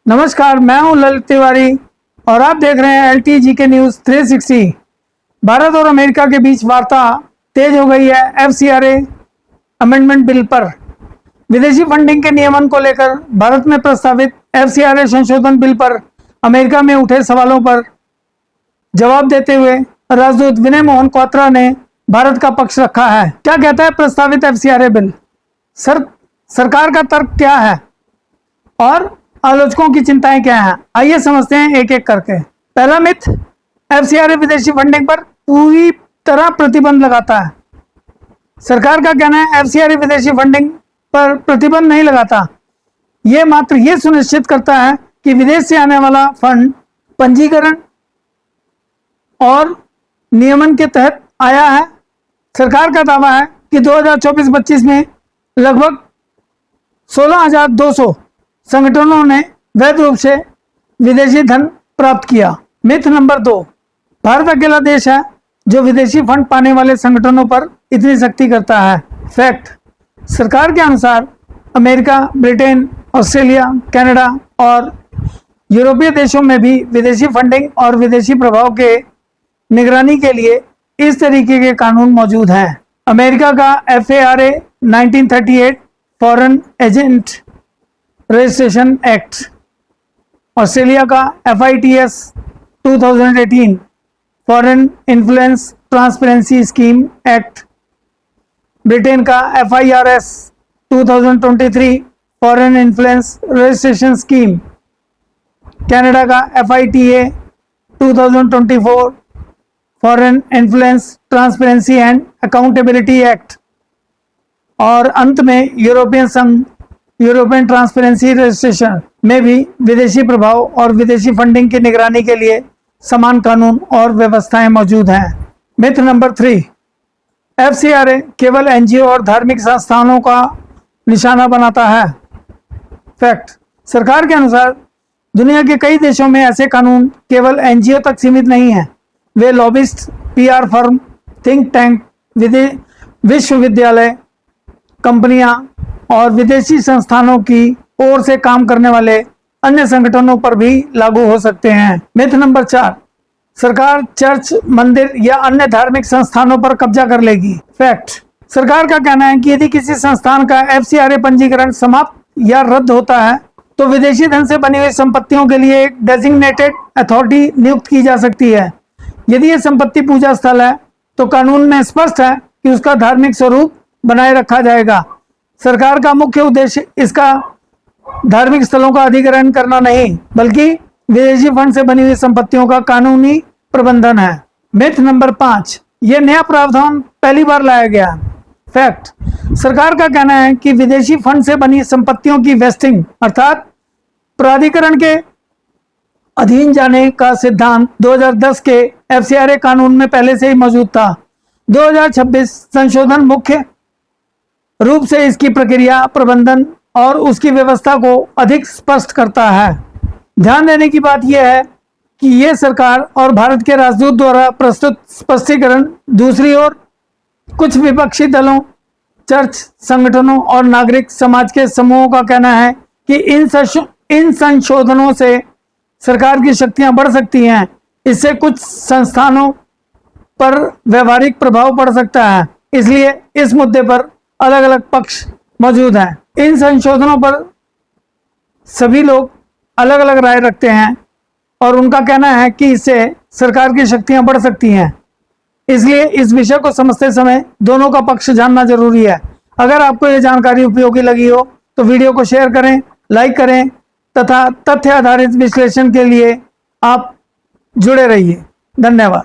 नमस्कार, मैं हूं ललित तिवारी और आप देख रहे हैं LTGK न्यूज़ 360। भारत और अमेरिका के बीच वार्ता तेज हो गई है FCRA अमेंडमेंट बिल पर। विदेशी फंडिंग के नियमन को लेकर भारत में प्रस्तावित FCRA संशोधन बिल पर अमेरिका में उठे सवालों पर जवाब देते हुए राजदूत विनय मोहन क्वात्रा ने भारत का पक्ष रखा है। क्या कहता है प्रस्तावित FCRA बिल? सरकार का तर्क क्या है और आलोचकों की चिंताएं क्या हैं? आइए समझते हैं एक एक करके। पहला मिथ, FCRA विदेशी फंडिंग पर पूरी तरह प्रतिबंध लगाता है। सरकार का कहना है FCRA विदेशी फंडिंग पर प्रतिबंध नहीं लगाता, यह मात्र ये सुनिश्चित करता है कि विदेश से आने वाला फंड पंजीकरण और नियमन के तहत आया है। सरकार का दावा है कि 2024-25 में लगभग 16,200 संगठनों ने वैध रूप से विदेशी धन प्राप्त किया। मिथ नंबर 2, भारत अकेला देश है जो विदेशी फंड पाने वाले संगठनों पर इतनी सख्ती करता है। फैक्ट, सरकार के अनुसार अमेरिका, ब्रिटेन, ऑस्ट्रेलिया, कनाडा और यूरोपीय देशों में भी विदेशी फंडिंग और विदेशी प्रभाव के निगरानी के लिए इस तरीके के कानून मौजूद हैं। अमेरिका का FARA 1938 foreign agent registration act, Australia का FITS 2018 foreign influence transparency scheme act, Britain का FIRS 2023 foreign influence registration scheme, Canada का FITA 2024 foreign influence transparency and accountability act और अंत में यूरोपियन संघ यूरोपियन ट्रांसपेरेंसी रजिस्ट्रेशन में भी विदेशी प्रभाव और विदेशी फंडिंग की निगरानी के लिए समान कानून और व्यवस्थाएं मौजूद हैं। मिथ नंबर 3, FCRA केवल NGO और धार्मिक संस्थानों का निशाना बनाता है। फैक्ट, सरकार के अनुसार दुनिया के कई देशों में ऐसे कानून केवल NGO तक सीमित नहीं हैं। वे लॉबिस्ट, PR फर्म, थिंक टैंक, विश्वविद्यालय, कंपनियां और विदेशी संस्थानों की ओर से काम करने वाले अन्य संगठनों पर भी लागू हो सकते हैं। मिथ नंबर 4, सरकार चर्च, मंदिर या अन्य धार्मिक संस्थानों पर कब्जा कर लेगी। फैक्ट, सरकार का कहना है कि यदि किसी संस्थान का FCRA पंजीकरण समाप्त या रद्द होता है तो विदेशी धन से बनी हुई संपत्तियों के लिए एक डेजिग्नेटेड अथॉरिटी नियुक्त की जा सकती है। यदि यह संपत्ति पूजा स्थल है तो कानून में स्पष्ट है कि उसका धार्मिक स्वरूप बनाए रखा जाएगा। सरकार का मुख्य उद्देश्य इसका धार्मिक स्थलों का अधिग्रहण करना नहीं, बल्कि विदेशी फंड से बनी हुई संपत्तियों का कानूनी प्रबंधन है। मिथ नंबर 5, यह नया प्रावधान पहली बार लाया गया। फैक्ट, सरकार का कहना है कि विदेशी फंड से बनी संपत्तियों की वेस्टिंग अर्थात प्राधिकरण के अधीन जाने का सिद्धांत 2010 के FCRA कानून में पहले से ही मौजूद था। 2026 संशोधन मुख्य रूप से इसकी प्रक्रिया, प्रबंधन और उसकी व्यवस्था को अधिक स्पष्ट करता है। ध्यान देने की बात यह है कि यह सरकार और भारत के राजदूत द्वारा प्रस्तुत स्पष्टीकरण दूसरी ओर कुछ विपक्षी दलों, चर्च संगठनों और नागरिक समाज के समूहों का कहना है कि इन संशोधनों से सरकार की शक्तियां बढ़ सकती हैं। इससे कुछ संस्थानों पर व्यवहारिक प्रभाव पड़ सकता है, इसलिए इस मुद्दे पर अलग अलग पक्ष मौजूद हैं। इन संशोधनों पर सभी लोग अलग अलग राय रखते हैं और उनका कहना है कि इससे सरकार की शक्तियां बढ़ सकती हैं। इसलिए इस विषय को समझते समय दोनों का पक्ष जानना जरूरी है। अगर आपको यह जानकारी उपयोगी लगी हो तो वीडियो को शेयर करें, लाइक करें तथा तथ्य आधारित विश्लेषण के लिए आप जुड़े रहिए। धन्यवाद।